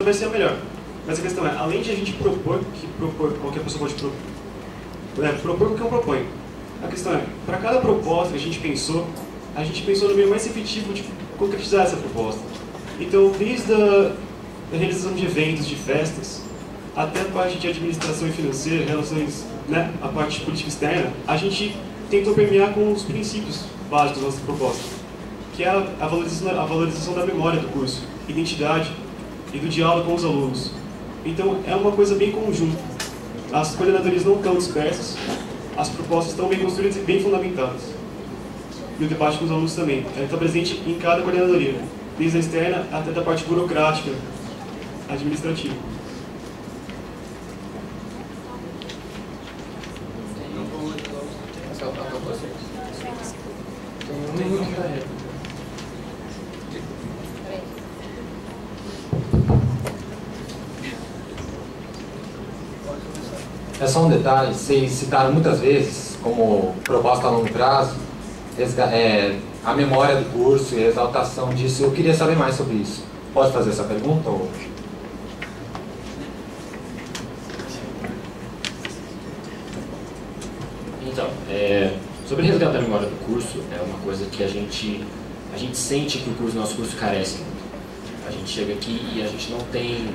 vai ser a melhor. Mas a questão é, além de a gente propor, qualquer pessoa pode propor o que eu proponho. A questão é, para cada proposta que a gente pensou no meio mais efetivo de concretizar essa proposta. Então, desde a realização de eventos, de festas, até a parte de administração e financeira, relações, né, a parte de política externa, a gente tentou permear com os princípios básicos da nossa proposta, que é a valorização da memória do curso, identidade e do diálogo com os alunos. Então, é uma coisa bem conjunta. As coordenadorias não estão dispersas, as propostas estão bem construídas e bem fundamentadas. E o debate com os alunos também. Ela está presente em cada coordenadoria, desde a externa até da parte burocrática, administrativa. Tem um minuto para ele. É só um detalhe, vocês citaram muitas vezes, como proposta a longo prazo, a memória do curso e a exaltação disso. Eu queria saber mais sobre isso. Pode fazer essa pergunta? Ou... Então, sobre resgatar a memória do curso, é uma coisa que a gente sente que o nosso curso carece muito. A gente chega aqui e a gente não tem,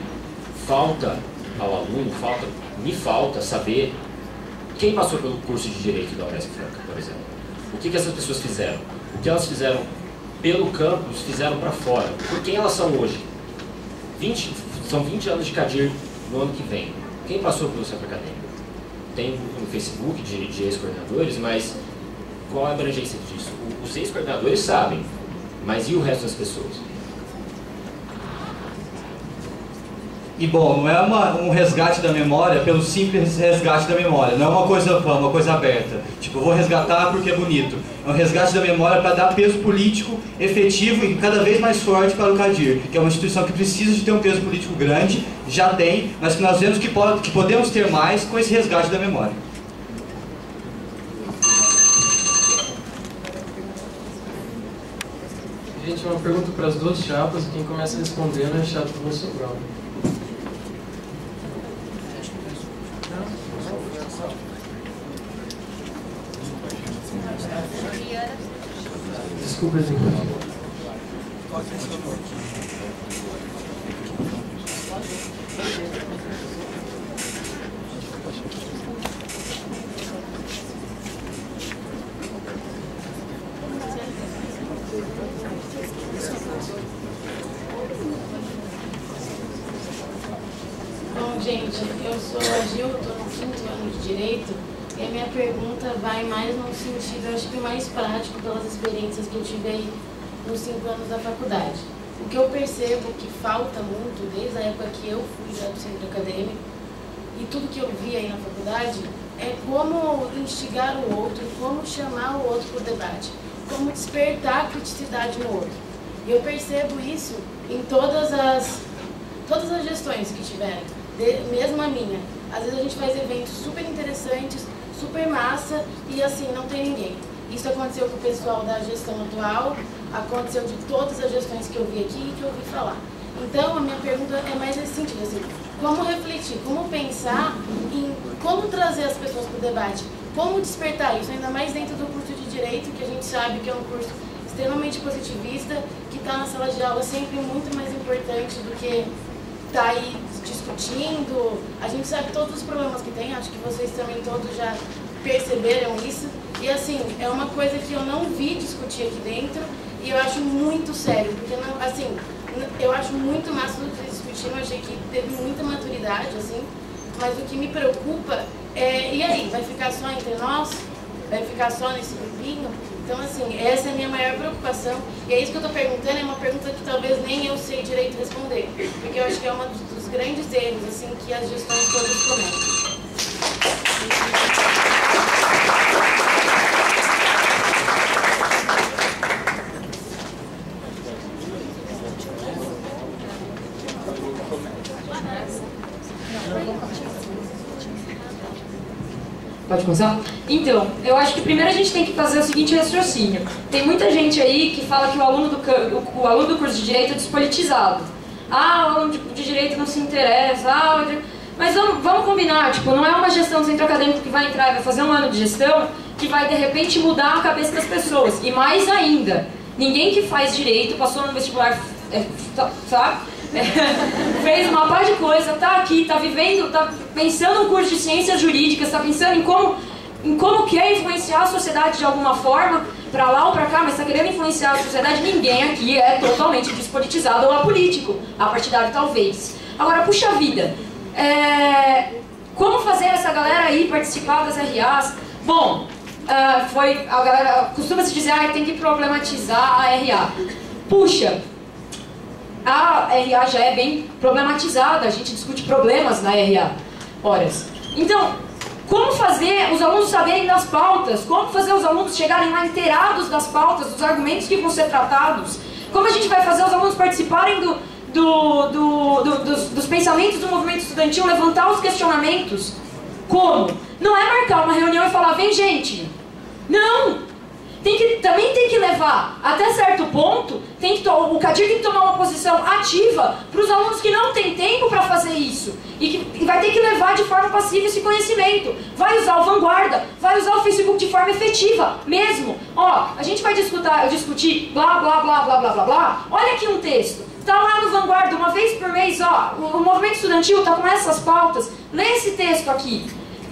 falta ao aluno, me falta saber quem passou pelo curso de Direito da Unesp Franca, por exemplo. O que essas pessoas fizeram? O que elas fizeram pelo campus, fizeram para fora. Por quem elas são hoje? São 20 anos de CADIR no ano que vem. Quem passou pelo centro acadêmico? Tem no Facebook de ex-coordenadores, mas qual a abrangência disso? Os ex-coordenadores sabem, mas e o resto das pessoas? E bom, não é um resgate da memória pelo simples resgate da memória, não é uma coisa vã, uma coisa aberta. Tipo, eu vou resgatar porque é bonito. É um resgate da memória para dar peso político efetivo e cada vez mais forte para o CADIR, que é uma instituição que precisa de ter um peso político grande, já tem, mas que nós vemos que podemos ter mais com esse resgate da memória. Gente, uma pergunta para as duas chapas, quem começa respondendo é a chapa do Sobral. Desculpa, gente. Bom, gente, eu sou a Gil, estou no 5º ano de Direito, e a minha pergunta vai mais num sentido, eu acho que mais prático, pelas experiências que eu tive aí nos 5 anos da faculdade. O que eu percebo que falta muito, desde a época que eu fui já do centro acadêmico, e tudo que eu vi aí na faculdade, é como instigar o outro, como chamar o outro para o debate, como despertar a criticidade no outro. E eu percebo isso em todas as gestões que tiveram, mesmo a minha. Às vezes a gente faz eventos super interessantes, super massa, e assim, não tem ninguém. Isso aconteceu com o pessoal da gestão atual, aconteceu de todas as gestões que eu vi aqui e que eu ouvi falar. Então, a minha pergunta é mais nesse sentido, assim, como refletir, como pensar em como trazer as pessoas para o debate, como despertar isso, ainda mais dentro do curso de Direito, que a gente sabe que é um curso extremamente positivista, que está na sala de aula sempre muito mais importante do que estar aí discutindo. A gente sabe todos os problemas que tem, acho que vocês também todos já perceberam isso. E assim, é uma coisa que eu não vi discutir aqui dentro e eu acho muito sério, porque não, assim, eu acho muito massa do que vocês discutiram, eu achei que teve muita maturidade, assim, mas o que me preocupa é, e aí, vai ficar só entre nós? Vai ficar só nesse grupinho? Então, assim, essa é a minha maior preocupação, e é isso que eu estou perguntando, é uma pergunta que talvez nem eu sei direito responder, porque eu acho que é um dos grandes erros, assim, que as gestões todas cometem. Pode começar? Então, eu acho que primeiro a gente tem que fazer o seguinte raciocínio. Tem muita gente aí que fala que o aluno do curso de Direito é despolitizado. Ah, o aluno de Direito não se interessa, mas vamos combinar, tipo, não é uma gestão do centro acadêmico que vai entrar e vai fazer um ano de gestão que vai, de repente, mudar a cabeça das pessoas. E mais ainda, ninguém que faz direito, passou no vestibular, sabe? Fez uma par de coisa, tá aqui, tá vivendo, tá pensando no curso de ciências jurídicas, tá pensando em como quer influenciar a sociedade de alguma forma, pra lá ou pra cá, mas tá querendo influenciar a sociedade. Ninguém aqui é totalmente despolitizado ou apolítico, apartidário talvez. Agora, puxa vida, como fazer essa galera aí participar das RAs? Bom, a galera costuma se dizer que tem que problematizar a RA. Puxa, a RA já é bem problematizada, a gente discute problemas na RA, horas. Então, como fazer os alunos saberem das pautas? Como fazer os alunos chegarem lá inteirados das pautas, dos argumentos que vão ser tratados? Como a gente vai fazer os alunos participarem dos pensamentos do movimento estudantil, levantar os questionamentos? Como? Não é marcar uma reunião e falar, vem gente. Não! Também tem que levar, até certo ponto, o CADIR tem que tomar uma posição ativa para os alunos que não têm tempo para fazer isso. E vai ter que levar de forma passiva esse conhecimento. Vai usar o Vanguarda, vai usar o Facebook de forma efetiva, mesmo. Ó, a gente vai discutir blá, blá, blá, blá, blá, blá, blá. Olha aqui um texto. Tá lá no Vanguarda, uma vez por mês, ó, o movimento estudantil tá com essas pautas. Lê esse texto aqui.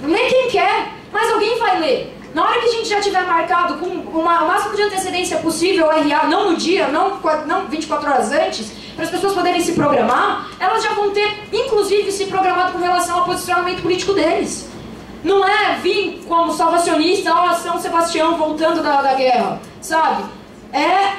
Lê quem quer, mas alguém vai ler. Na hora que a gente já tiver marcado com o máximo de antecedência possível o RA, não no dia, não 24 horas antes, para as pessoas poderem se programar, elas já vão ter, inclusive, se programado com relação ao posicionamento político deles. Não é vir como salvacionista, ó, São Sebastião voltando da guerra, sabe? É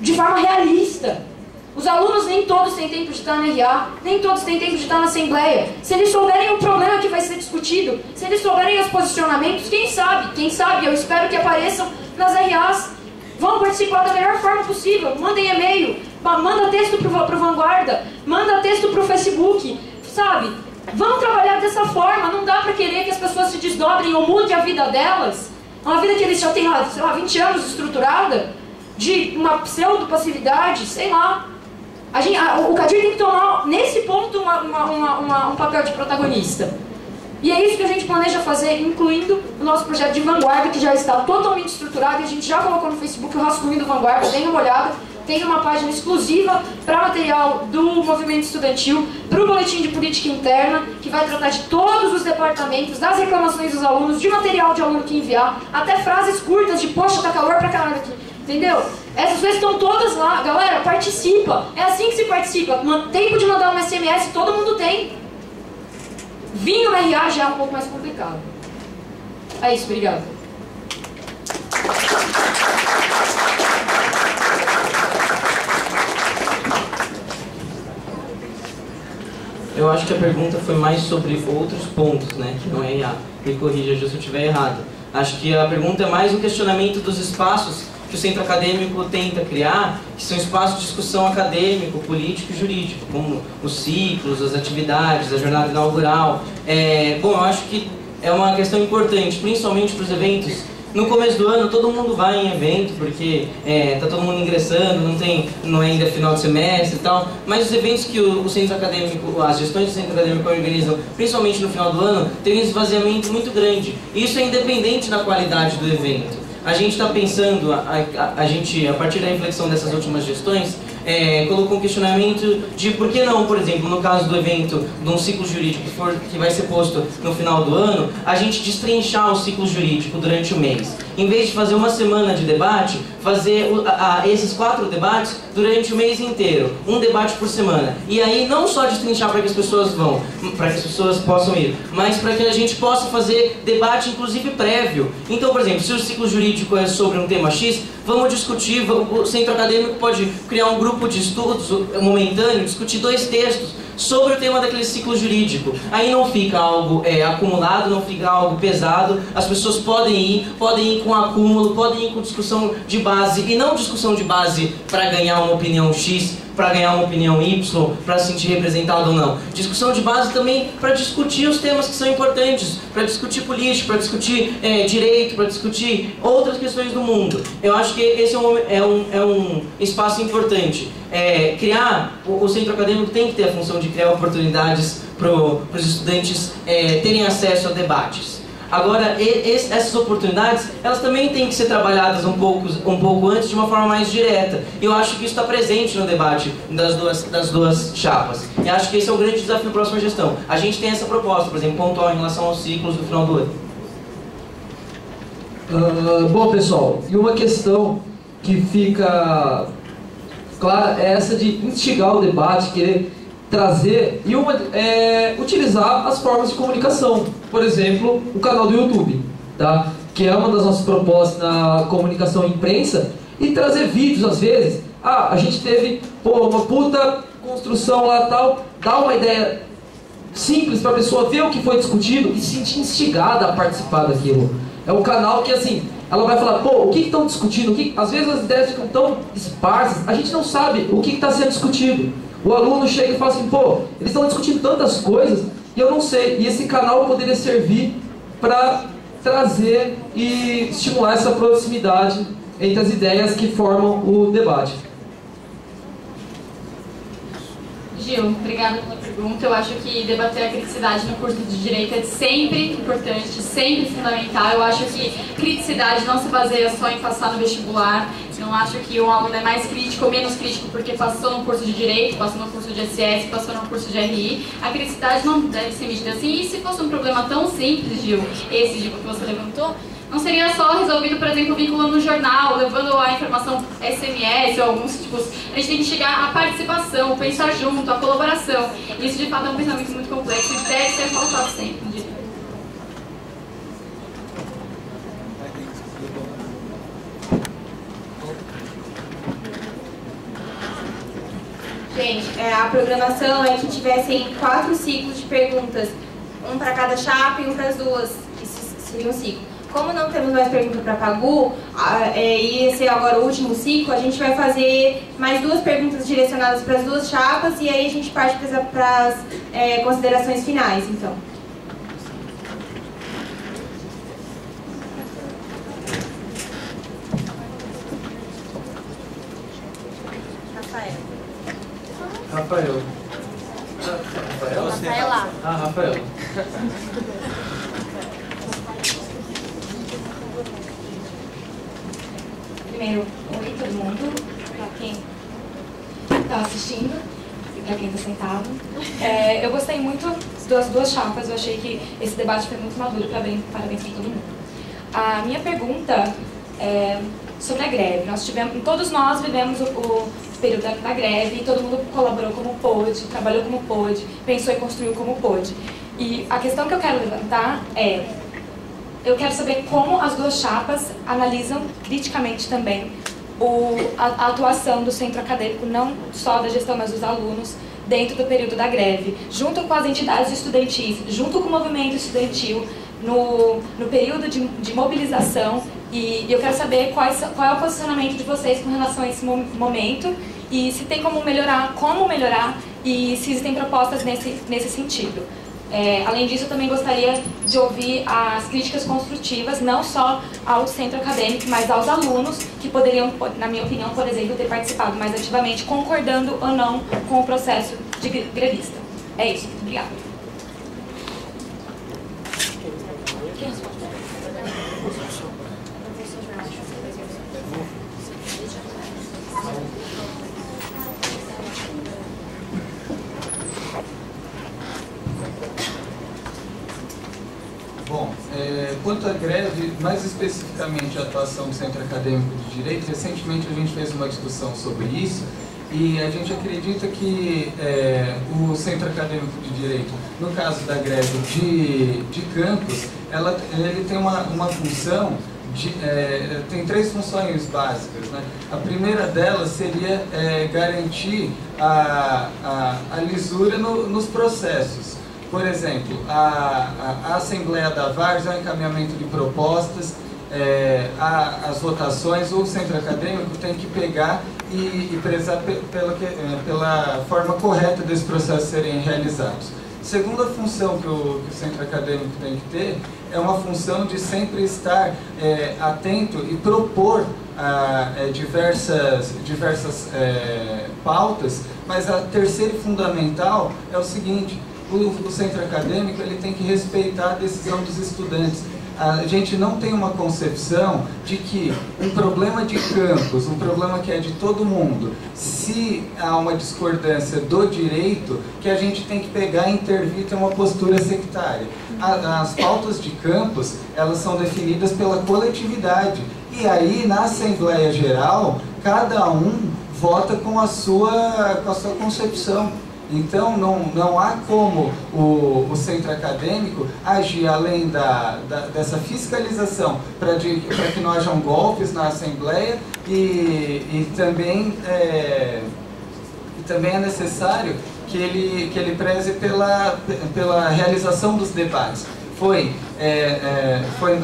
de forma realista. Os alunos nem todos têm tempo de estar na RA, nem todos têm tempo de estar na Assembleia. Se eles souberem o problema que vai ser discutido, se eles souberem os posicionamentos, quem sabe, eu espero que apareçam nas RAs. Vão participar da melhor forma possível, mandem e-mail, manda texto pro Vanguarda, manda texto pro Facebook, sabe? Vamos trabalhar dessa forma, não dá pra querer que as pessoas se desdobrem ou mudem a vida delas, uma vida que eles já têm, sei lá, 20 anos estruturada, de uma pseudo-passividade, sei lá. O CADIR tem que tomar, nesse ponto, um papel de protagonista. E é isso que a gente planeja fazer, incluindo o nosso projeto de Vanguarda, que já está totalmente estruturado, e a gente já colocou no Facebook o rascunho do Vanguarda, deem uma olhada, tem uma página exclusiva para material do movimento estudantil, para o boletim de política interna, que vai tratar de todos os departamentos, das reclamações dos alunos, de material de aluno que enviar, até frases curtas de, poxa, tá calor pra caralho aqui. Entendeu? Essas coisas estão todas lá. Galera, participa. É assim que se participa. Tempo de mandar um SMS, todo mundo tem. Vir no RA já é um pouco mais complicado. É isso, obrigado. Eu acho que a pergunta foi mais sobre outros pontos, né? Que não é RA. Me corrija se eu estiver errado. Acho que a pergunta é mais um questionamento dos espaços que o centro acadêmico tenta criar, que são espaços de discussão acadêmico, político e jurídico, como os ciclos, as atividades, a jornada inaugural. Bom, eu acho que é uma questão importante, principalmente para os eventos. No começo do ano, todo mundo vai em evento, porque tá todo mundo ingressando, não é ainda final de semestre e tal, mas os eventos que o centro acadêmico, as gestões do centro acadêmico organizam, principalmente no final do ano, tem um esvaziamento muito grande. Isso é independente da qualidade do evento. A gente está pensando, a gente, a partir da reflexão dessas últimas gestões, colocou um questionamento de por que não, por exemplo, no caso do evento de um ciclo jurídico que vai ser posto no final do ano, a gente destrinchar o ciclo jurídico durante o mês. Em vez de fazer uma semana de debate, fazer esses 4 debates durante o mês inteiro, um debate por semana. E aí não só destrinchar para que as pessoas vão, para que as pessoas possam ir, mas para que a gente possa fazer debate inclusive prévio. Então, por exemplo, se o ciclo jurídico é sobre um tema X, vamos discutir, o centro acadêmico pode criar um grupo de estudos momentâneo, discutir 2 textos sobre o tema daquele ciclo jurídico. Aí não fica algo acumulado, não fica algo pesado, as pessoas podem ir com acúmulo, podem ir com discussão de base, e não discussão de base para ganhar uma opinião X, para ganhar uma opinião Y, para se sentir representado ou não. Discussão de base também para discutir os temas que são importantes, para discutir política, para discutir direito, para discutir outras questões do mundo. Eu acho que esse é um espaço importante. O centro acadêmico tem que ter a função de criar oportunidades para os estudantes terem acesso a debates. Agora, essas oportunidades, elas também têm que ser trabalhadas um pouco antes, de uma forma mais direta. E eu acho que isso está presente no debate das duas chapas. E acho que esse é o grande desafio da próxima gestão. A gente tem essa proposta, por exemplo, pontual em relação aos ciclos do final do ano. Bom, pessoal, e uma questão que fica clara é essa de instigar o debate, querer trazer e utilizar as formas de comunicação. Por exemplo, o canal do YouTube, tá? Que é uma das nossas propostas na comunicação e imprensa, e trazer vídeos às vezes. A gente teve uma puta construção lá tal, dá uma ideia simples para a pessoa ver o que foi discutido e se sentir instigada a participar daquilo. É um canal que, assim, ela vai falar, o que estão discutindo? Às vezes as ideias ficam tão esparsas, a gente não sabe o que está sendo discutido. O aluno chega e fala assim, eles estão discutindo tantas coisas e eu não sei. E esse canal poderia servir para trazer e estimular essa proximidade entre as ideias que formam o debate. Gil, obrigada pela pergunta. Eu acho que debater a criticidade no curso de Direito é sempre importante, sempre fundamental. Eu acho que criticidade não se baseia só em passar no vestibular. Não acho que um aluno é mais crítico ou menos crítico porque passou no curso de Direito, passou no curso de SS, passou no curso de RI. A criticidade não deve ser medida assim. E se fosse um problema tão simples, Gil, esse Gil que você levantou, não seria só resolvido, por exemplo, vinculando no jornal, levando a informação SMS ou alguns tipos. A gente tem que chegar à participação, pensar junto, à colaboração. Isso, de fato, é um pensamento muito complexo e deve ser pautado sempre. Gente, a programação é que tivessem 4 ciclos de perguntas, um para cada chapa e um para as duas. Isso seria um ciclo. Como não temos mais pergunta para Pagu, e esse é agora o último ciclo, a gente vai fazer mais 2 perguntas direcionadas para as 2 chapas e aí a gente parte para as considerações finais, então. Rafael. Rafaela. Rafael. Primeiro, oi todo mundo, para quem está assistindo e para quem está sentado. Eu gostei muito das 2 chapas, eu achei que esse debate foi muito maduro, parabéns para todo mundo. A minha pergunta é sobre a greve. Todos nós vivemos o período da greve e todo mundo colaborou como pôde, trabalhou como pôde, pensou e construiu como pôde. E a questão que eu quero levantar eu quero saber como as 2 chapas analisam criticamente também a atuação do centro acadêmico, não só da gestão, mas dos alunos, dentro do período da greve, junto com as entidades estudantis, junto com o movimento estudantil, no período de mobilização. E eu quero saber qual é o posicionamento de vocês com relação a esse momento e se tem como melhorar e se existem propostas nesse sentido. Além disso, eu também gostaria de ouvir as críticas construtivas, não só ao centro acadêmico, mas aos alunos que poderiam, na minha opinião, por exemplo, ter participado mais ativamente, concordando ou não com o processo de grevista. É isso. Muito obrigada. Bom, quanto à greve, mais especificamente a atuação do Centro Acadêmico de Direito, recentemente a gente fez uma discussão sobre isso e a gente acredita que o Centro Acadêmico de Direito, no caso da greve de campus, ele tem uma função, tem 3 funções básicas, né? A primeira delas seria garantir a lisura nos processos. Por exemplo, a Assembleia da Várzea é um encaminhamento de propostas, as votações, o centro acadêmico tem que pegar e prezar pela forma correta desse processo serem realizados. Segunda função que o centro acadêmico tem que ter é uma função de sempre estar atento e propor diversas pautas, mas a terceira e fundamental é o seguinte: o centro acadêmico ele tem que respeitar a decisão dos estudantes. A gente não tem uma concepção de que um problema de campus, um problema que é de todo mundo, se há uma discordância do direito, que a gente tem que pegar e intervir e ter uma postura sectária. As pautas de campus, elas são definidas pela coletividade. E aí, na Assembleia Geral, cada um vota com a sua concepção. Então, não há como o centro acadêmico agir além dessa fiscalização para que não hajam golpes na Assembleia e também é necessário que ele preze pela realização dos debates. Foi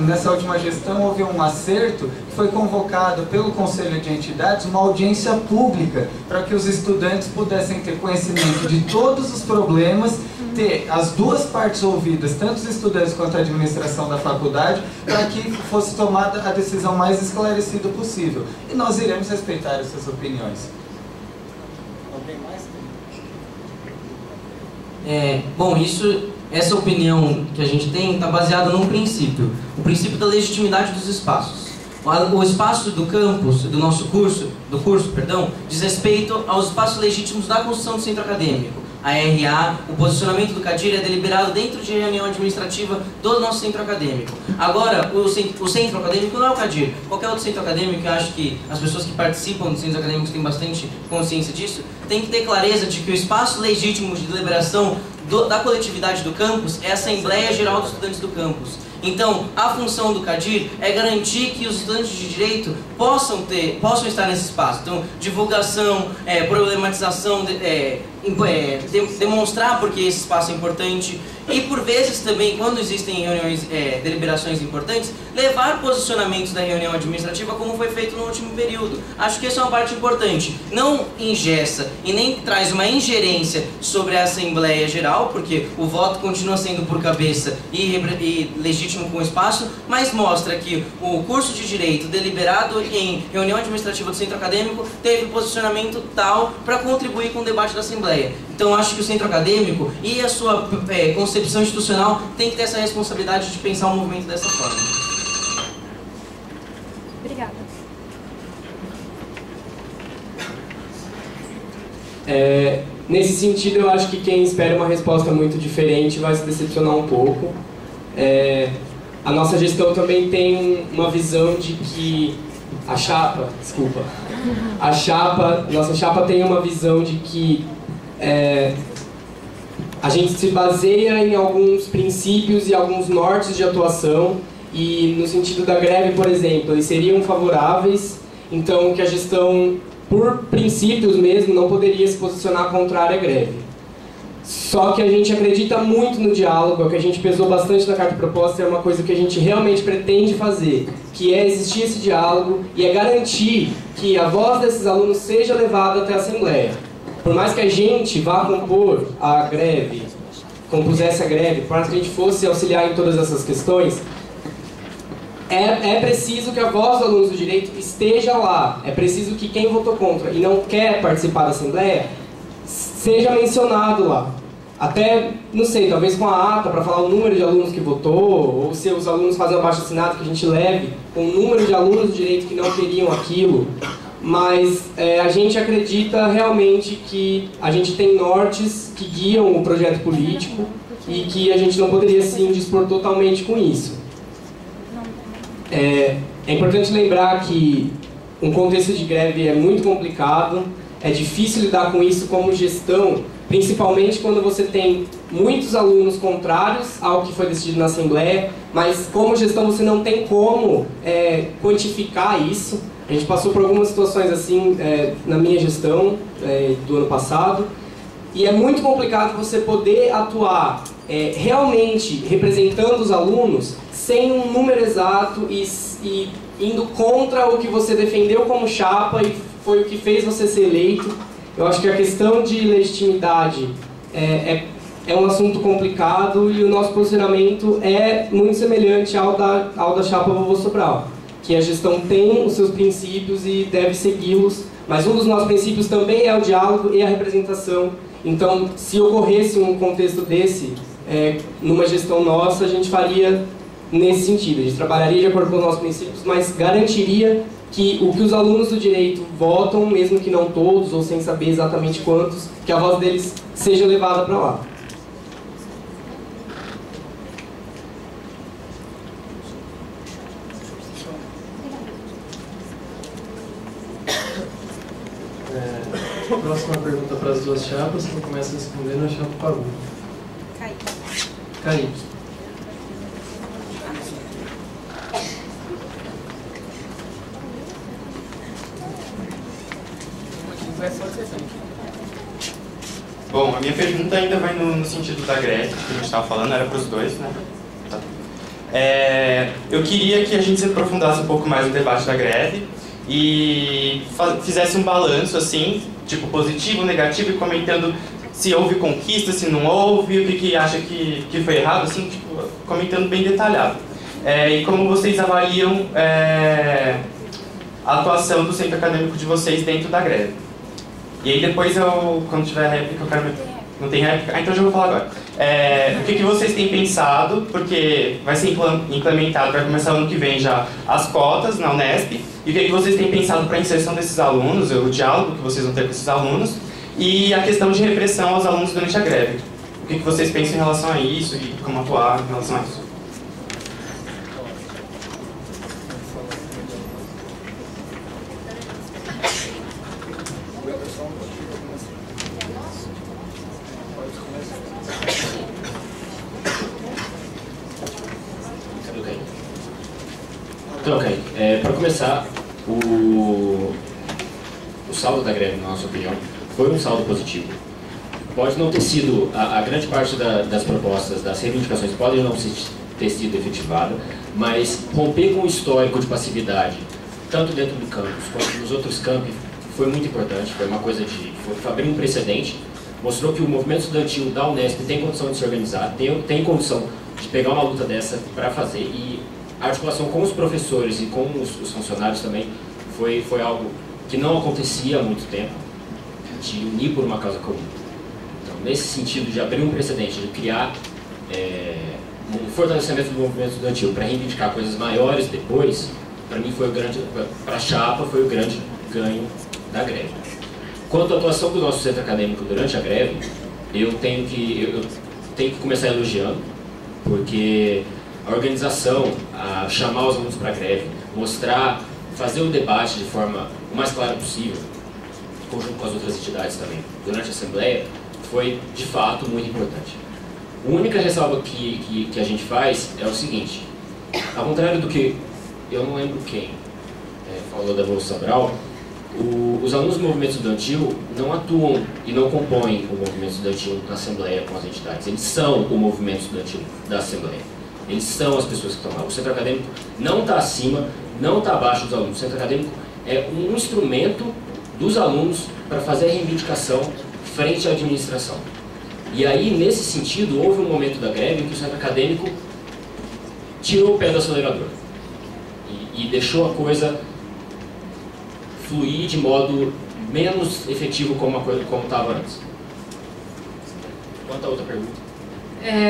nessa última gestão houve um acerto, foi convocado pelo Conselho de Entidades uma audiência pública para que os estudantes pudessem ter conhecimento de todos os problemas, ter as duas partes ouvidas, tanto os estudantes quanto a administração da faculdade, para que fosse tomada a decisão mais esclarecida possível. E nós iremos respeitar essas opiniões. Alguém mais? Bom, essa opinião que a gente tem está baseada num princípio, o princípio da legitimidade dos espaços. O espaço do campus, do nosso curso, diz respeito aos espaços legítimos da construção do centro acadêmico. A RA, o posicionamento do CADIR é deliberado dentro de reunião administrativa do nosso centro acadêmico. Agora, o centro acadêmico não é o CADIR. Qualquer outro centro acadêmico, eu acho que as pessoas que participam dos centros acadêmicos têm bastante consciência disso, tem que ter clareza de que o espaço legítimo de deliberação da coletividade do campus é a Assembleia Geral dos Estudantes do campus. Então, a função do CADIR é garantir que os estudantes de direito possam estar nesse espaço. Então, divulgação, problematização, demonstrar porque esse espaço é importante e, por vezes, também, quando existem reuniões, deliberações importantes, levar posicionamentos da reunião administrativa como foi feito no último período. Acho que essa é uma parte importante. Não engessa e nem traz uma ingerência sobre a Assembleia Geral, porque o voto continua sendo por cabeça e legítimo com o espaço, mas mostra que o curso de Direito deliberado em reunião administrativa do centro acadêmico teve posicionamento tal para contribuir com o debate da Assembleia. Então acho que o centro acadêmico e a sua concepção institucional tem que ter essa responsabilidade de pensar o movimento dessa forma. Obrigada. Nesse sentido, eu acho que quem espera uma resposta muito diferente vai se decepcionar um pouco. A nossa gestão também tem uma visão de que nossa chapa tem uma visão de que a gente se baseia em alguns princípios e alguns nortes de atuação e no sentido da greve, por exemplo, eles seriam favoráveis, então que a gestão, por princípios mesmo, não poderia se posicionar contrária à greve. Só que a gente acredita muito no diálogo, é o que a gente pesou bastante na carta proposta, é uma coisa que a gente realmente pretende fazer, que é existir esse diálogo e é garantir que a voz desses alunos seja levada até a Assembleia. Por mais que a gente vá compor a greve, compusesse a greve, por mais que a gente fosse auxiliar em todas essas questões, é preciso que a voz dos alunos do direito esteja lá. É preciso que quem votou contra e não quer participar da Assembleia seja mencionado lá. Até, não sei, talvez com a ata para falar o número de alunos que votou, ou se os alunos fazem o abaixo-assinado, que a gente leve com o número de alunos do direito que não queriam aquilo. Mas a gente acredita realmente que a gente tem nortes que guiam o projeto político e que a gente não poderia se indispor totalmente com isso. É importante lembrar que um contexto de greve é muito complicado, é difícil lidar com isso como gestão, principalmente quando você tem muitos alunos contrários ao que foi decidido na Assembleia, mas como gestão você não tem como quantificar isso. A gente passou por algumas situações assim na minha gestão do ano passado, e é muito complicado você poder atuar realmente representando os alunos, sem um número exato e indo contra o que você defendeu como chapa e foi o que fez você ser eleito. Eu acho que a questão de legitimidade é um assunto complicado e o nosso posicionamento é muito semelhante ao da chapa Vovô Sobral, que a gestão tem os seus princípios e deve segui-los, mas um dos nossos princípios também é o diálogo e a representação. Então, se ocorresse um contexto desse, numa gestão nossa, a gente faria nesse sentido. A gente trabalharia de acordo com os nossos princípios, mas garantiria que o que os alunos do direito votam, mesmo que não todos, ou sem saber exatamente quantos, que a voz deles seja levada para lá. Próxima pergunta para as duas chapas, quem começa respondendo é a chapa Pagu. Kaique. Bom, a minha pergunta ainda vai no sentido da greve, que a gente estava falando, era para os dois, né? Tá. Eu queria que a gente se aprofundasse um pouco mais no debate da greve e fizesse um balanço, assim, tipo positivo, negativo, e comentando se houve conquista, se não houve, o que acha que foi errado, assim, tipo, comentando bem detalhado. E como vocês avaliam a atuação do centro acadêmico de vocês dentro da greve. E aí depois, quando tiver réplica, eu quero... Não tem réplica? Então eu já vou falar agora. O que vocês têm pensado, porque vai ser implementado, vai começar ano que vem já as cotas na Unesp, e o que vocês têm pensado para a inserção desses alunos, o diálogo que vocês vão ter com esses alunos, e a questão de repressão aos alunos durante a greve. O que vocês pensam em relação a isso e como atuar em relação a isso? Então, ok. Para começar, o saldo da greve, na nossa opinião, foi um saldo positivo. Pode não ter sido, a grande parte das propostas, das reivindicações, pode não ter sido efetivada, mas romper com o histórico de passividade, tanto dentro do campus quanto nos outros campos, foi muito importante. Foi uma coisa foi abrir um precedente, mostrou que o movimento estudantil da Unesp tem condição de se organizar, tem condição de pegar uma luta dessa para fazer, e a articulação com os professores e com os funcionários também foi algo que não acontecia há muito tempo, de unir por uma causa comum. Então, nesse sentido de abrir um precedente, de criar um fortalecimento do movimento estudantil para reivindicar coisas maiores depois, para mim foi para a chapa foi o grande ganho da greve. Quanto à atuação do nosso centro acadêmico durante a greve, eu tenho que começar elogiando, porque a organização, chamar os alunos para a greve, fazer o debate de forma o mais clara possível, em conjunto com as outras entidades também, durante a Assembleia, foi de fato muito importante. A única ressalva que a gente faz é o seguinte: ao contrário do que, eu não lembro quem falou da Vovô Sobral, os alunos do movimento estudantil não atuam e não compõem o movimento estudantil na Assembleia com as entidades, eles são o movimento estudantil da Assembleia. Eles são as pessoas que estão lá. O centro acadêmico não está acima, não está abaixo dos alunos. O centro acadêmico é um instrumento dos alunos para fazer a reivindicação frente à administração. E aí, nesse sentido, houve um momento da greve em que o centro acadêmico tirou o pé do acelerador e deixou a coisa fluir de modo menos efetivo como estava antes. Quanto à outra pergunta?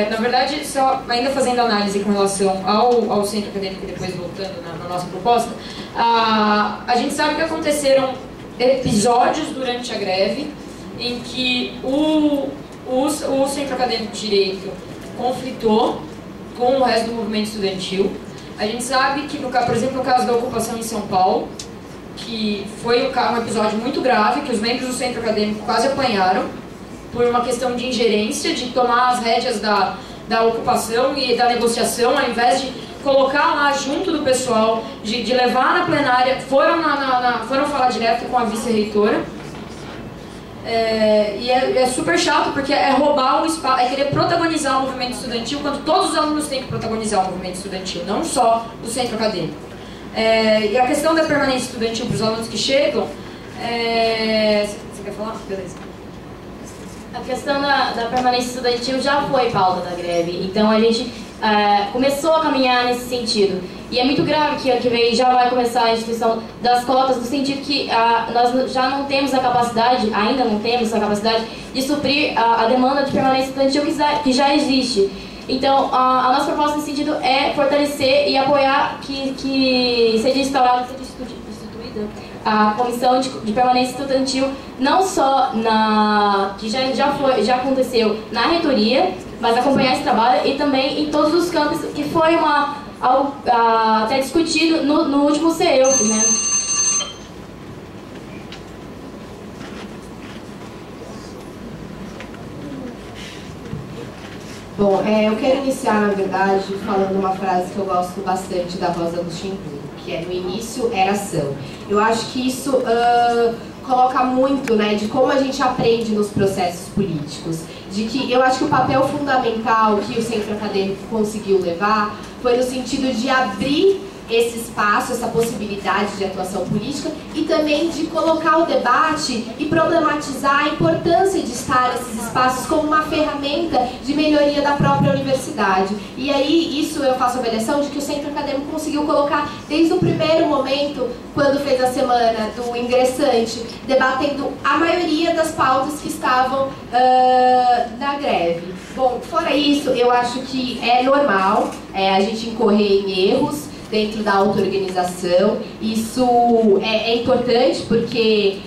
Na verdade, só ainda fazendo análise com relação ao centro acadêmico e depois voltando na nossa proposta, a gente sabe que aconteceram episódios durante a greve em que o centro acadêmico de direito conflitou com o resto do movimento estudantil. A gente sabe que, por exemplo, no caso da ocupação em São Paulo, que foi um episódio muito grave, que os membros do centro acadêmico quase apanharam, por uma questão de ingerência, de tomar as rédeas da ocupação e da negociação, ao invés de colocar lá junto do pessoal, de levar na plenária, foram falar direto com a vice-reitora. E é super chato, porque é roubar um espaço, é querer protagonizar o movimento estudantil, quando todos os alunos têm que protagonizar o movimento estudantil, não só o centro acadêmico. E a questão da permanência estudantil para os alunos que chegam, você quer falar? Beleza. A questão da permanência estudantil já foi pauta da greve, então a gente começou a caminhar nesse sentido. E é muito grave que ano que vem já vai começar a instituição das cotas, no sentido que nós já não temos a capacidade, ainda não temos a capacidade de suprir a demanda de permanência estudantil que já existe. Então, a nossa proposta nesse sentido é fortalecer e apoiar que seja instaurada, seja instituída a comissão de permanência estudantil, não só que já aconteceu na reitoria, mas acompanhar esse trabalho e também em todos os campos, que foi algo até discutido no último CEUF, né? Bom, eu quero iniciar, na verdade, falando uma frase que eu gosto bastante da Rosa Luxemburgo, que é: no início era ação. Eu acho que isso coloca muito, né, de como a gente aprende nos processos políticos. De que eu acho que o papel fundamental que o centro acadêmico conseguiu levar foi no sentido de abrir esse espaço, essa possibilidade de atuação política e também de colocar o debate e problematizar a importância de estar nesses espaços como uma ferramenta de melhoria da própria universidade. E aí, isso eu faço avaliação de que o centro acadêmico conseguiu colocar desde o primeiro momento, quando fez a semana do ingressante, debatendo a maioria das pautas que estavam na greve. Bom, fora isso, eu acho que é normal a gente incorrer em erros dentro da auto-organização. Isso é importante porque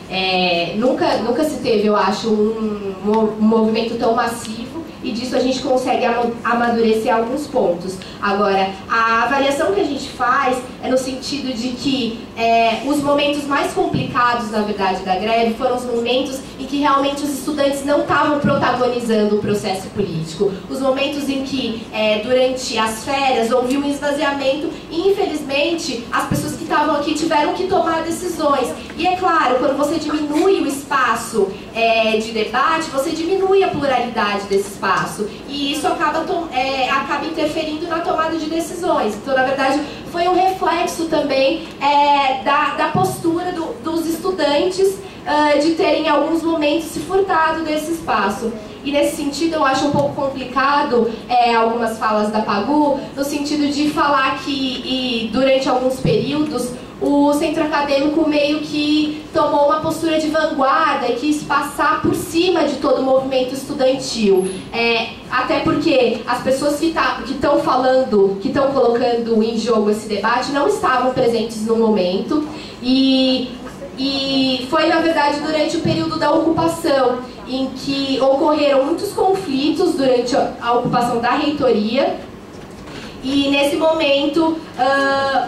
nunca se teve, eu acho, um movimento tão massivo, e disso a gente consegue amadurecer alguns pontos. Agora, a avaliação que a gente faz é no sentido de que os momentos mais complicados, na verdade, da greve foram os momentos em que realmente os estudantes não estavam protagonizando o processo político. Os momentos em que, durante as férias, houve um esvaziamento e, infelizmente, as pessoas que estavam aqui tiveram que tomar decisões. E é claro, quando você diminui o espaço de debate, você diminui a pluralidade desse espaço. E isso acaba interferindo na tomada de decisões. Então, na verdade, foi um reflexo também da postura dos estudantes de terem, em alguns momentos, se furtado desse espaço. E nesse sentido eu acho um pouco complicado algumas falas da Pagu, no sentido de falar que durante alguns períodos o centro acadêmico meio que tomou uma postura de vanguarda e quis passar por cima de todo o movimento estudantil. Até porque as pessoas que estão falando, que estão colocando em jogo esse debate, não estavam presentes no momento. E foi, na verdade, durante o período da ocupação, em que ocorreram muitos conflitos durante a ocupação da reitoria. E nesse momento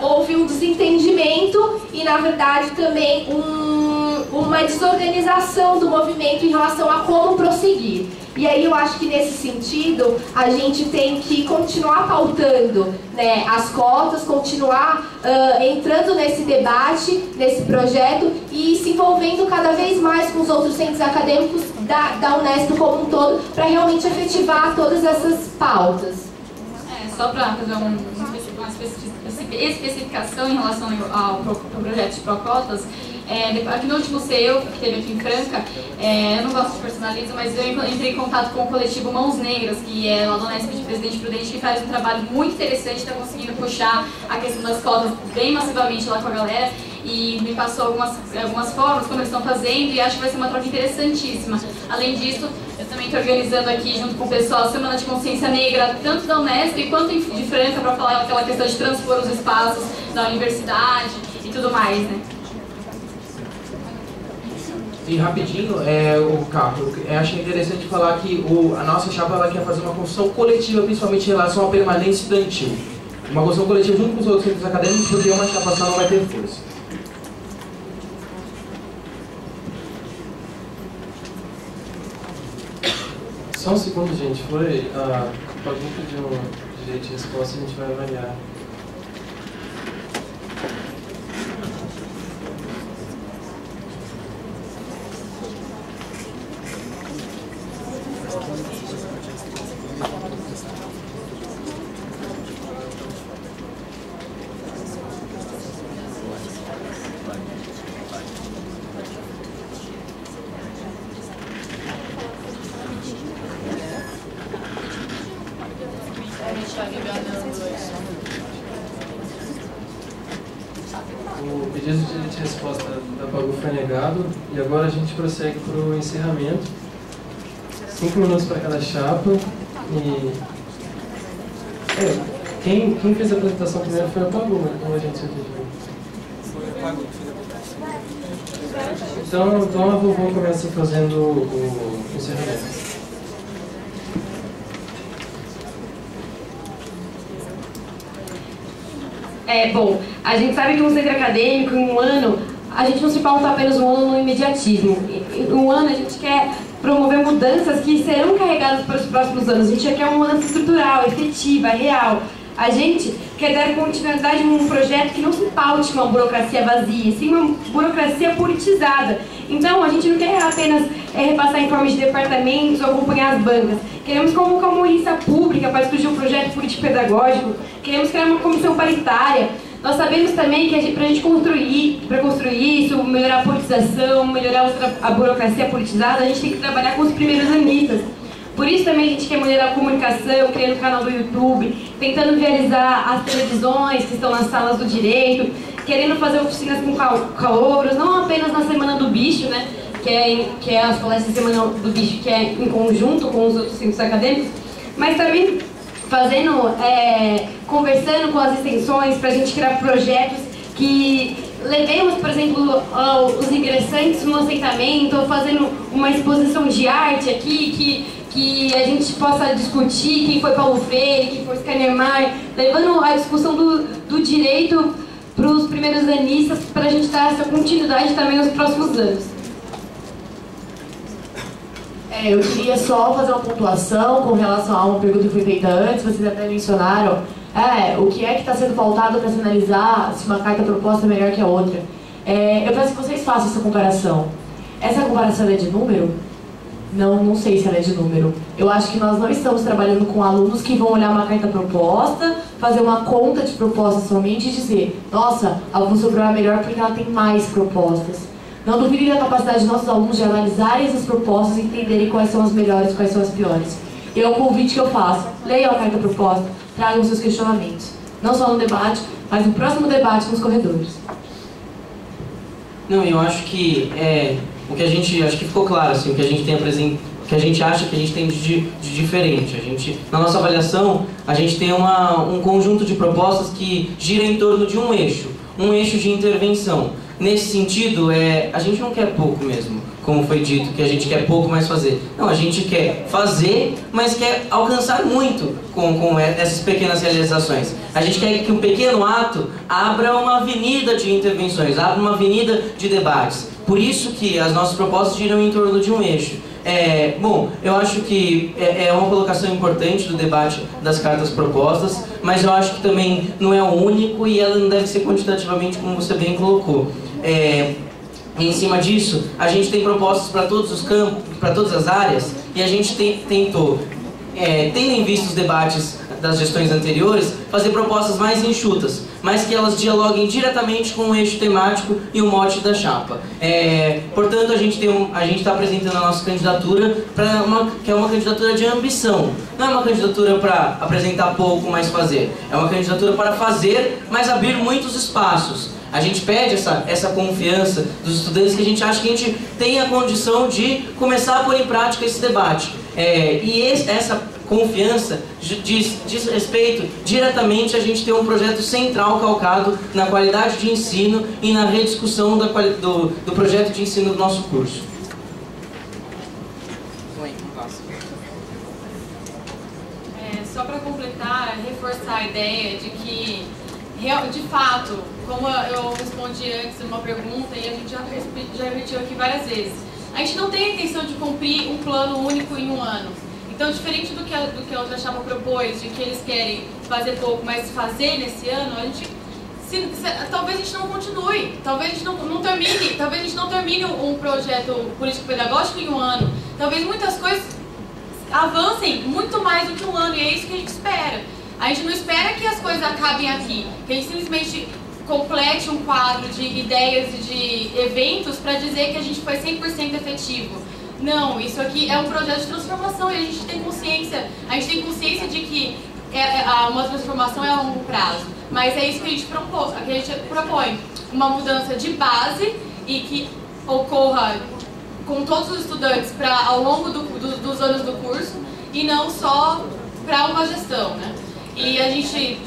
houve um desentendimento e, na verdade, também uma desorganização do movimento em relação a como prosseguir. E aí eu acho que nesse sentido a gente tem que continuar pautando, né, as cotas, continuar entrando nesse debate, nesse projeto e se envolvendo cada vez mais com os outros centros acadêmicos da Unesp como um todo, para realmente efetivar todas essas pautas. Só para fazer uma especificação em relação ao projeto de Procotas, aqui no último CEUF, que teve aqui em Franca, eu não gosto de personalismo, mas eu entrei em contato com o coletivo Mãos Negras, que é lá do Unesp de Presidente Prudente, que faz um trabalho muito interessante, está conseguindo puxar a questão das cotas bem massivamente lá com a galera, e me passou algumas formas, como eles estão fazendo, e acho que vai ser uma troca interessantíssima. Além disso, eu também estou organizando aqui, junto com o pessoal, a Semana de Consciência Negra, tanto da Unesp quanto de Franca, para falar aquela questão de transpor os espaços da universidade e tudo mais, né? E rapidinho, o Capo, eu achei interessante falar que a nossa chapa ela quer fazer uma construção coletiva, principalmente em relação à permanência estudantil. Uma construção coletiva junto com os outros centros acadêmicos, porque uma chapa só não vai ter força. Só um segundo, gente. Foi a pergunta de um direito de resposta, a gente vai avaliar. O pedido de resposta da Pagu foi negado e agora a gente prossegue para o encerramento. 5 minutos para cada chapa. E quem fez a apresentação primeiro foi a Pagu, né? Como a gente se dividiu. Então a vovó começa fazendo o encerramento. Bom, a gente sabe que um centro acadêmico, em um ano, a gente não se pauta apenas um ano no imediatismo. Em um ano a gente quer promover mudanças que serão carregadas para os próximos anos. A gente quer uma mudança estrutural, efetiva, real. A gente quer dar continuidade a um projeto que não se paute uma burocracia vazia, sim uma burocracia politizada. Então, a gente não quer apenas repassar informes de departamentos ou acompanhar as bancas. Queremos convocar uma audiência pública para discutir um projeto político-pedagógico. Queremos criar uma comissão paritária. Nós sabemos também que para a gente construir isso, melhorar a politização, melhorar a burocracia politizada, a gente tem que trabalhar com os primeiros anistas. Por isso também a gente quer melhorar a comunicação, criando o canal do YouTube, tentando viabilizar as televisões que estão nas salas do direito, querendo fazer oficinas com calouros, não apenas na Semana do Bicho, né, que é as palestras da Semana do Bicho, que é em conjunto com os outros centros acadêmicos, mas também conversando com as extensões para a gente criar projetos que levemos, por exemplo, os ingressantes no assentamento, ou fazendo uma exposição de arte aqui, que a gente possa discutir quem foi Paulo Freire, quem foi Oscar Niemeyer, levando a discussão do direito para os primeiros anistas, para a gente dar essa continuidade também nos próximos anos. Eu queria só fazer uma pontuação com relação a uma pergunta que foi feita antes. Vocês até mencionaram o que é que está sendo pautado para se analisar se uma carta proposta é melhor que a outra. Eu peço que vocês façam essa comparação. Essa comparação é de número? Não sei se ela é de número. Eu acho que nós não estamos trabalhando com alunos que vão olhar uma carta proposta, fazer uma conta de propostas somente e dizer: nossa, a Funsobral é melhor porque ela tem mais propostas. Não duvidem da capacidade de nossos alunos de analisarem essas propostas e entenderem quais são as melhores e quais são as piores. E é o convite que eu faço: leiam a carta proposta, tragam seus questionamentos. Não só no debate, mas no próximo debate nos corredores. Não, eu acho que o que a gente, acho que ficou claro, assim, o que a gente tem apresentado, o que a gente acha que a gente tem de diferente. A gente, na nossa avaliação, a gente tem um conjunto de propostas que gira em torno de um eixo de intervenção. Nesse sentido, a gente não quer pouco mesmo, como foi dito, que a gente quer pouco, mas fazer. Não, a gente quer fazer, mas quer alcançar muito com essas pequenas realizações. A gente quer que um pequeno ato abra uma avenida de intervenções, abra uma avenida de debates. Por isso que as nossas propostas giram em torno de um eixo. Bom, eu acho que é uma colocação importante do debate das cartas propostas, mas eu acho que também não é o único e ela não deve ser quantitativamente como você bem colocou. Em cima disso, a gente tem propostas para todos os campos, para todas as áreas, e a gente tentou, tendo em vista os debates das gestões anteriores, fazer propostas mais enxutas, mas que elas dialoguem diretamente com o eixo temático e o mote da chapa. Portanto, a gente está apresentando a nossa candidatura que é uma candidatura de ambição. Não é uma candidatura para apresentar pouco, mas fazer. É uma candidatura para fazer, mas abrir muitos espaços. A gente pede essa confiança dos estudantes, que a gente acha que a gente tem a condição de começar a pôr em prática esse debate. Essa confiança diz respeito diretamente a gente ter um projeto central calcado na qualidade de ensino e na rediscussão do projeto de ensino do nosso curso. Só para completar, reforçar a ideia de que, de fato, como eu respondi antes uma pergunta e a gente já repetiu aqui várias vezes, a gente não tem a intenção de cumprir um plano único em um ano. Então, diferente do que a outra chapa propôs, de que eles querem fazer pouco, mas fazer nesse ano, talvez a gente não continue, talvez a gente não termine um projeto político-pedagógico em um ano. Talvez muitas coisas avancem muito mais do que um ano, e é isso que a gente espera. A gente não espera que as coisas acabem aqui, que a gente simplesmente complete um quadro de ideias e de eventos para dizer que a gente foi 100% efetivo. Não, isso aqui é um projeto de transformação e a gente tem consciência de que uma transformação é a longo prazo, mas é isso que a gente propõe, uma mudança de base e que ocorra com todos os estudantes ao longo dos anos do curso e não só para uma gestão, né? E a gente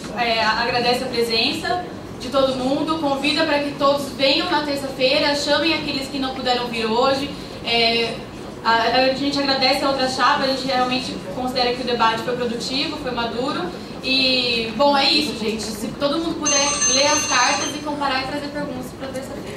agradece a presença de todo mundo, convida para que todos venham na terça-feira, chamem aqueles que não puderam vir hoje. A gente agradece a outra chapa, a gente realmente considera que o debate foi produtivo, foi maduro. E, bom, é isso, gente. Se todo mundo puder ler as cartas e comparar e trazer perguntas para terça-feira.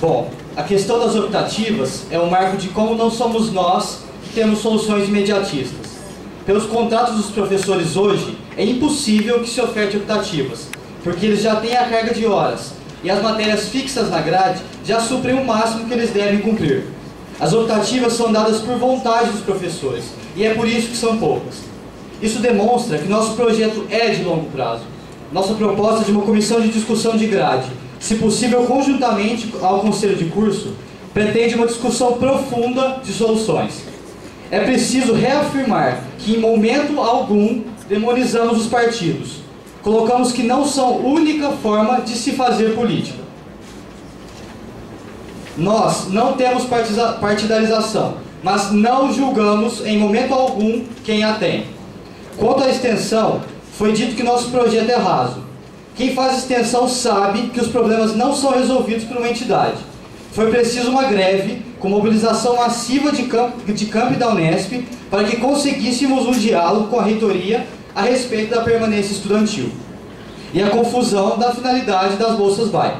Bom, a questão das optativas é um marco de como não somos nós que temos soluções imediatistas. Pelos contratos dos professores hoje, é impossível que se oferte optativas, porque eles já têm a carga de horas e as matérias fixas na grade já suprem o máximo que eles devem cumprir. As optativas são dadas por vontade dos professores e é por isso que são poucas. Isso demonstra que nosso projeto é de longo prazo. Nossa proposta de uma comissão de discussão de grade, se possível conjuntamente ao conselho de curso, pretende uma discussão profunda de soluções. É preciso reafirmar que em momento algum demonizamos os partidos. Colocamos que não são única forma de se fazer política. Nós não temos partidarização, mas não julgamos em momento algum quem a tem. Quanto à extensão, foi dito que nosso projeto é raso. Quem faz extensão sabe que os problemas não são resolvidos por uma entidade. Foi preciso uma greve com mobilização massiva de campi da Unesp para que conseguíssemos um diálogo com a reitoria a respeito da permanência estudantil. E a confusão da finalidade das bolsas vai.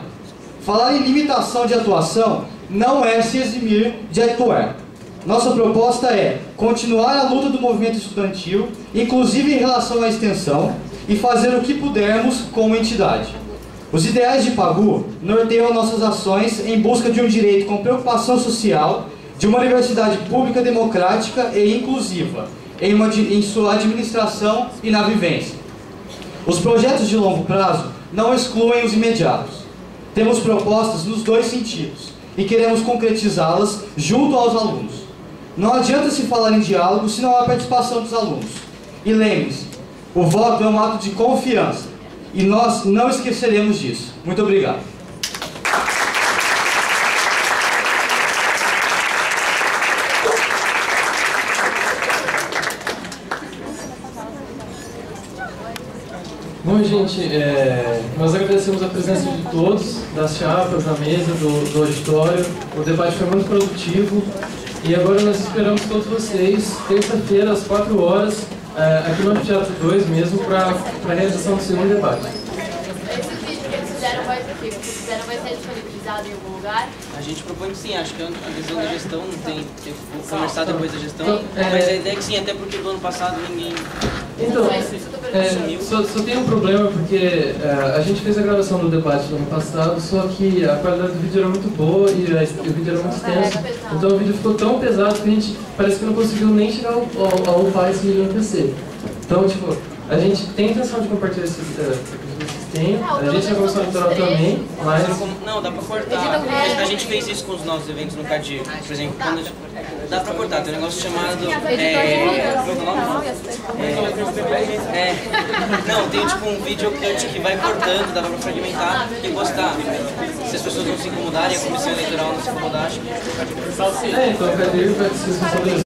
Falar em limitação de atuação não é se eximir de atuar. Nossa proposta é continuar a luta do movimento estudantil, inclusive em relação à extensão, e fazer o que pudermos como entidade. Os ideais de Pagu norteiam nossas ações em busca de um direito com preocupação social, de uma universidade pública, democrática e inclusiva, em sua administração e na vivência. Os projetos de longo prazo não excluem os imediatos. Temos propostas nos dois sentidos e queremos concretizá-las junto aos alunos. Não adianta se falar em diálogo se não há participação dos alunos. E lembre-se, o voto é um ato de confiança e nós não esqueceremos disso. Muito obrigado. Bom, gente, nós agradecemos a presença de todos, das chapas, da mesa, do auditório. O debate foi muito produtivo e agora nós esperamos todos vocês, terça-feira, às 4 horas, aqui no Teatro 2 mesmo, para a realização do segundo debate. Esse vídeo que eles fizeram vai ser disponibilizado em algum lugar? A gente propõe que sim, acho que a visão da gestão não tem que conversar depois da gestão, mas a ideia é que sim, até porque do ano passado ninguém... Então, só tem um problema porque a gente fez a gravação do debate do ano passado, só que a qualidade do vídeo era muito boa e o vídeo era muito extenso, então o vídeo ficou tão pesado que a gente parece que não conseguiu nem chegar a upar esse vídeo no PC. Então, tipo, a gente tem intenção de compartilhar esse tem, a gente vai começar a editar também, mas... Não, dá pra cortar. A gente fez isso com os nossos eventos no Cadir. Por exemplo, quando dá pra cortar, tem um negócio chamado... Não, tem tipo um video cut que vai cortando, dá pra fragmentar e gostar. Se as pessoas não se incomodarem, a comissão eleitoral não se incomodar, acho que... então o Cadir vai se responsabilizar.